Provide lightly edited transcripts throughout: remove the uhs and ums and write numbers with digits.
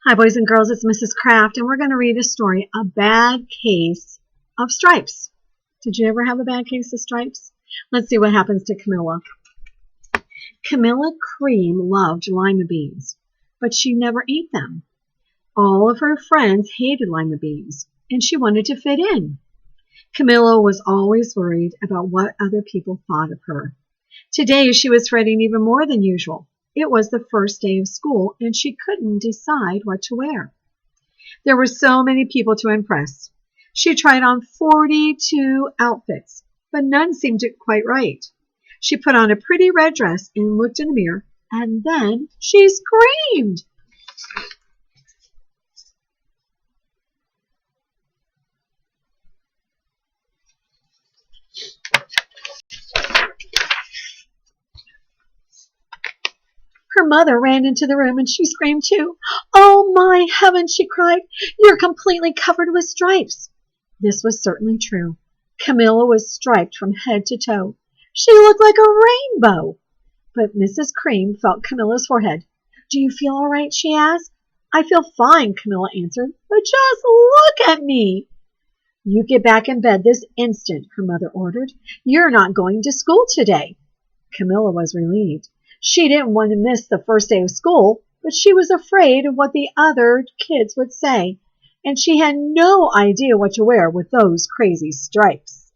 Hi, boys and girls, it's Mrs. Kraft, and we're going to read a story, A Bad Case of Stripes. Did you ever have a bad case of stripes? Let's see what happens to Camilla. Camilla Cream loved lima beans, but she never ate them. All of her friends hated lima beans, and she wanted to fit in. Camilla was always worried about what other people thought of her. Today she was fretting even more than usual. It was the first day of school, and she couldn't decide what to wear. There were so many people to impress. She tried on 42 outfits, but none seemed quite right. She put on a pretty red dress and looked in the mirror, and then she screamed. Her mother ran into the room and she screamed too. "Oh my heavens," she cried, "you're completely covered with stripes." This was certainly true. Camilla was striped from head to toe. She looked like a rainbow. But Mrs. Cream felt Camilla's forehead. "Do you feel all right?" she asked. "I feel fine," Camilla answered, "but just look at me." "You get back in bed this instant," her mother ordered. "You're not going to school today." Camilla was relieved. She didn't want to miss the first day of school, but she was afraid of what the other kids would say, and she had no idea what to wear with those crazy stripes.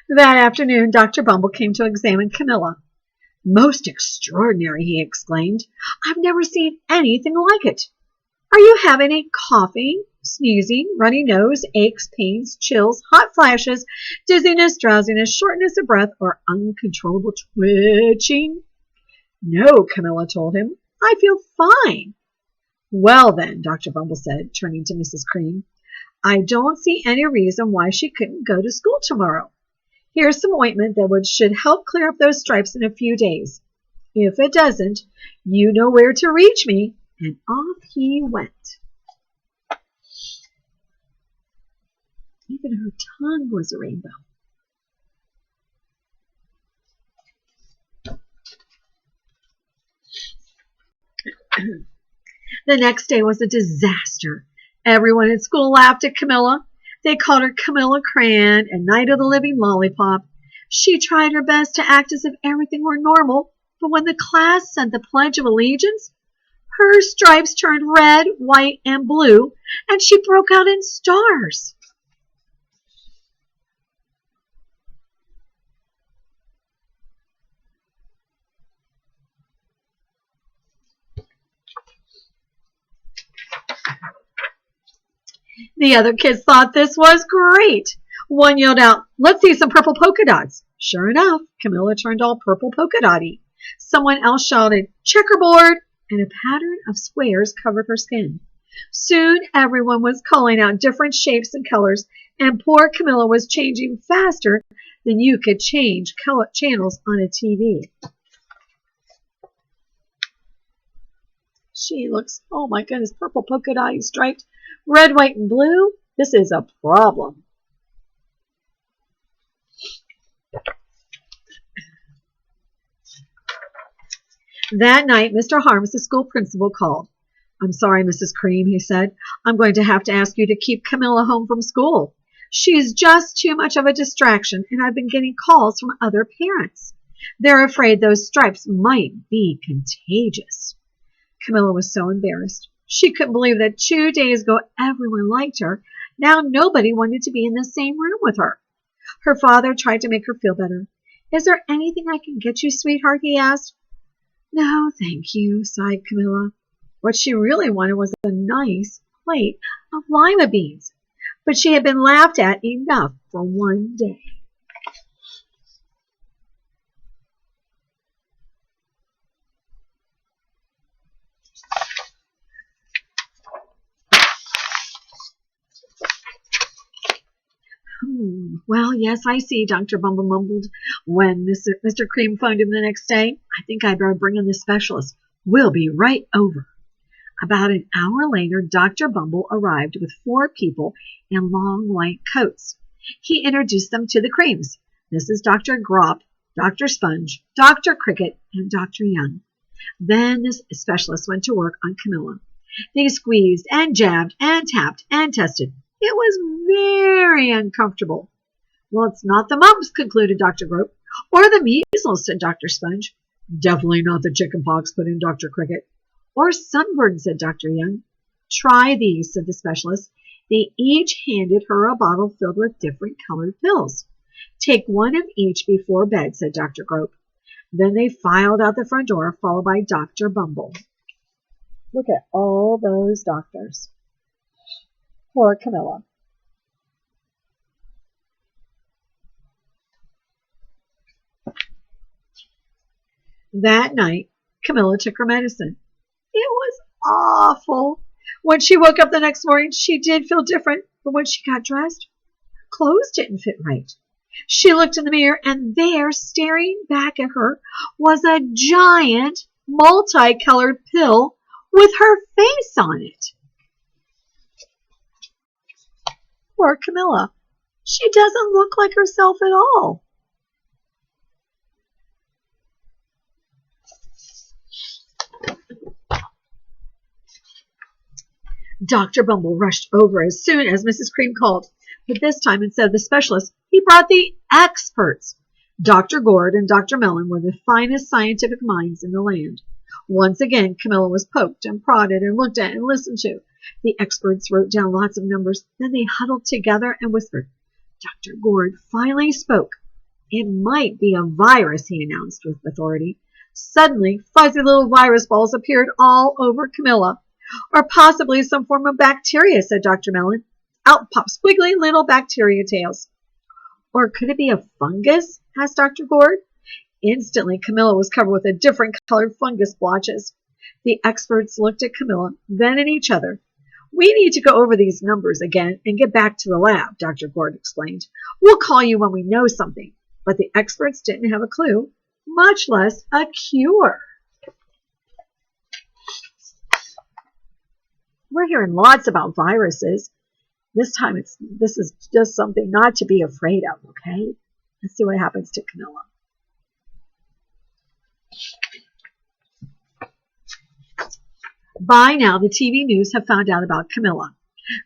That afternoon, Dr. Bumble came to examine Camilla. "Most extraordinary," he exclaimed. "I've never seen anything like it. Are you having any coughing, sneezing, runny nose, aches, pains, chills, hot flashes, dizziness, drowsiness, shortness of breath, or uncontrollable twitching?" "No," Camilla told him. "I feel fine." "Well then," Dr. Bumble said, turning to Mrs. Cream, "I don't see any reason why she couldn't go to school tomorrow. Here's some ointment that should help clear up those stripes in a few days. If it doesn't, you know where to reach me." And off he went. Even her tongue was a rainbow. The next day was a disaster. Everyone at school laughed at Camilla. They called her Camilla Crayon and Night of the Living Lollipop. She tried her best to act as if everything were normal, but when the class said the Pledge of Allegiance, her stripes turned red, white, and blue, and she broke out in stars. The other kids thought this was great. One yelled out, "Let's see some purple polka dots." Sure enough, Camilla turned all purple polka dotty. Someone else shouted, "Checkerboard," and a pattern of squares covered her skin. Soon everyone was calling out different shapes and colors, and poor Camilla was changing faster than you could change channels on a TV. She looks, oh my goodness, purple polka dotty striped, red, white, and blue. This is a problem. That night, Mr. Harms, the school principal, called. "I'm sorry, Mrs. Cream," he said. "I'm going to have to ask you to keep Camilla home from school. She's just too much of a distraction, and I've been getting calls from other parents. They're afraid those stripes might be contagious." Camilla was so embarrassed. She couldn't believe that 2 days ago everyone liked her. Now nobody wanted to be in the same room with her. Her father tried to make her feel better. "Is there anything I can get you, sweetheart?" he asked. "No, thank you," sighed Camilla. What she really wanted was a nice plate of lima beans, but she had been laughed at enough for one day. "Well, yes, I see," Dr. Bumble mumbled when Mr. Cream phoned him the next day. "I think I'd better bring in the specialist. We'll be right over." About an hour later, Dr. Bumble arrived with 4 people in long white coats. He introduced them to the Creams. This is Dr. Grop, Dr. Sponge, Dr. Cricket, and Dr. Young. Then the specialist went to work on Camilla. They squeezed and jabbed and tapped and tested. It was very uncomfortable. Well, it's not the mumps, concluded Dr. Grope. Or the measles, said Dr. Sponge. Definitely not the chicken pox, put in Dr. Cricket. Or sunburn, said Dr. Young. Try these, said the specialist. They each handed her a bottle filled with different colored pills. Take one of each before bed, said Dr. Grope. Then they filed out the front door, followed by Dr. Bumble. Look at all those doctors. Poor Camilla. That night, Camilla took her medicine. It was awful. When she woke up the next morning, she did feel different, but when she got dressed, her clothes didn't fit right. She looked in the mirror, and there, staring back at her, was a giant, multicolored pill with her face on it. Poor Camilla. She doesn't look like herself at all. Dr. Bumble rushed over as soon as Mrs. Cream called, but this time, instead of the specialist, he brought the experts. Dr. Gord and Dr. Mellon were the finest scientific minds in the land. Once again, Camilla was poked and prodded and looked at and listened to. The experts wrote down lots of numbers. Then they huddled together and whispered. Dr. Gord finally spoke. It might be a virus, he announced with authority. Suddenly, fuzzy little virus balls appeared all over Camilla. Or possibly some form of bacteria, said Dr. Mellon. Out popped squiggly little bacteria tails. Or could it be a fungus? Asked Dr. Gord. Instantly, Camilla was covered with a different colored fungus blotches. The experts looked at Camilla, then at each other. We need to go over these numbers again and get back to the lab, Dr. Gord explained. We'll call you when we know something. But the experts didn't have a clue, much less a cure. We're hearing lots about viruses. This time, this is just something not to be afraid of, okay? Let's see what happens to Camilla. By now, the TV news have found out about Camilla.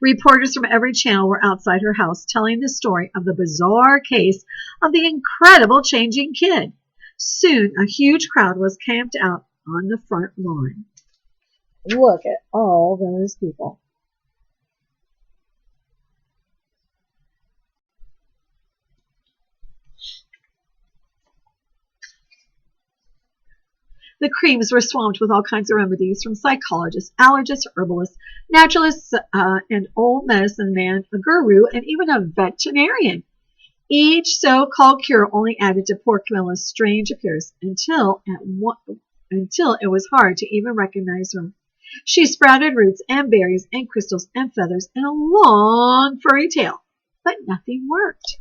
Reporters from every channel were outside her house telling the story of the bizarre case of the incredible changing kid. Soon, a huge crowd was camped out on the front lawn. Look at all those people. The Creams were swamped with all kinds of remedies, from psychologists, allergists, herbalists, naturalists, an old medicine man, a guru, and even a veterinarian. Each so-called cure only added to poor Camilla's strange appearance until it was hard to even recognize her. She sprouted roots and berries and crystals and feathers and a long furry tail, but nothing worked.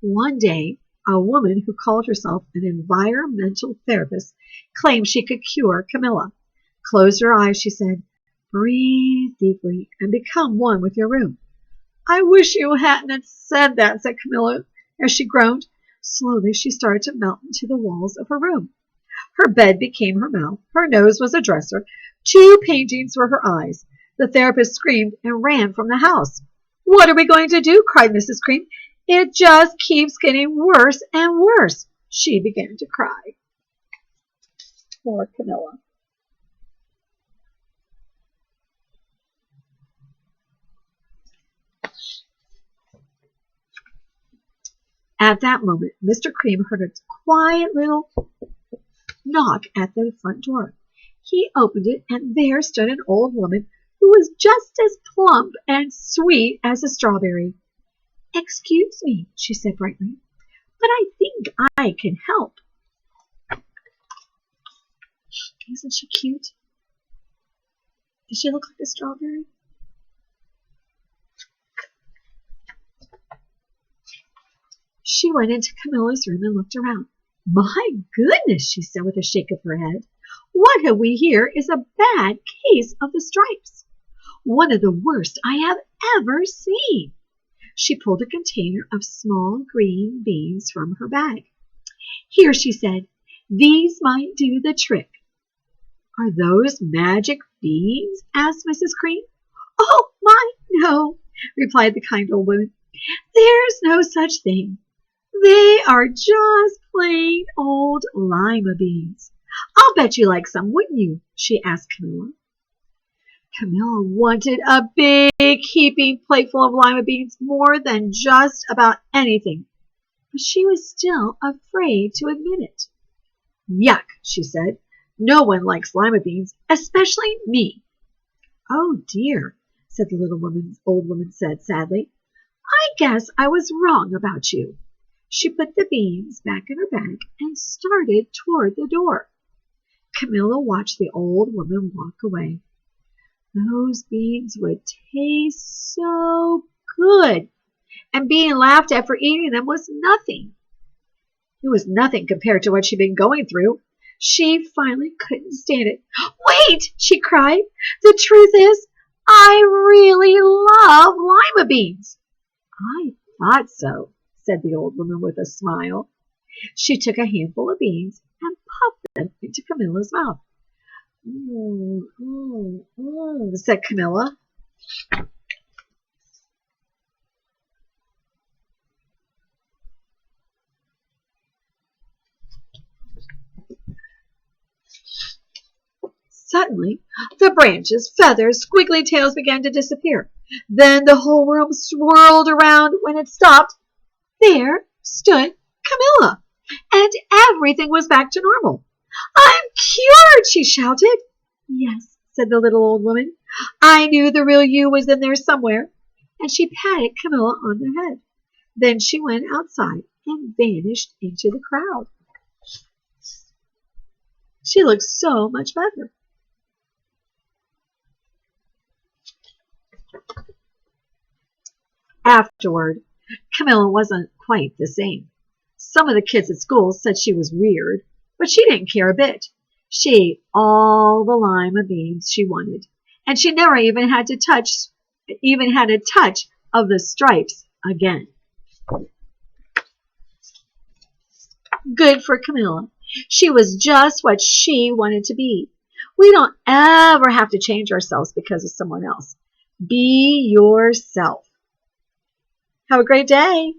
One day, a woman who called herself an environmental therapist claimed she could cure Camilla. Close your eyes, she said. Breathe deeply and become one with your room. I wish you hadn't said that, said Camilla as she groaned. Slowly, she started to melt into the walls of her room. Her bed became her mouth. Her nose was a dresser. 2 paintings were her eyes. The therapist screamed and ran from the house. What are we going to do? Cried Mrs. Cream. It just keeps getting worse and worse. She began to cry. Poor Camilla. At that moment, Mr. Cream heard a quiet little knock at the front door. He opened it, and there stood an old woman who was just as plump and sweet as a strawberry. Excuse me, she said brightly, but I think I can help. Isn't she cute? Does she look like a strawberry? She went into Camilla's room and looked around. My goodness, she said with a shake of her head. What have we here is a bad case of the stripes. One of the worst I have ever seen. She pulled a container of small green beans from her bag. Here, she said, these might do the trick. Are those magic beans? Asked Mrs. Cream. Oh, my, no, replied the kind old woman. There's no such thing. They are just plain old lima beans. I'll bet you like some, wouldn't you? She asked Camilla. Camilla wanted a big heaping plateful of lima beans more than just about anything, but she was still afraid to admit it. Yuck, she said. No one likes lima beans, especially me. Oh dear, said the old woman said sadly. I guess I was wrong about you. She put the beans back in her bag and started toward the door. Camilla watched the old woman walk away. Those beans would taste so good, and being laughed at for eating them was nothing. It was nothing compared to what she'd been going through. She finally couldn't stand it. Wait, she cried. The truth is, I really love lima beans. I thought so, said the old woman with a smile. She took a handful of beans and popped them into Camilla's mouth. Said Camilla. Suddenly, the branches, feathers, squiggly tails began to disappear. Then the whole room swirled around. When it stopped, there stood Camilla, and everything was back to normal. I'm cured, she shouted. Yes, said the little old woman. I knew the real you was in there somewhere. And she patted Camilla on the head. Then she went outside and vanished into the crowd. She looked so much better. Afterward, Camilla wasn't quite the same. Some of the kids at school said she was weird, but she didn't care a bit. She ate all the lima beans she wanted, and she never even had a touch of the stripes again. Good for Camilla. She was just what she wanted to be. We don't ever have to change ourselves because of someone else. Be yourself. Have a great day.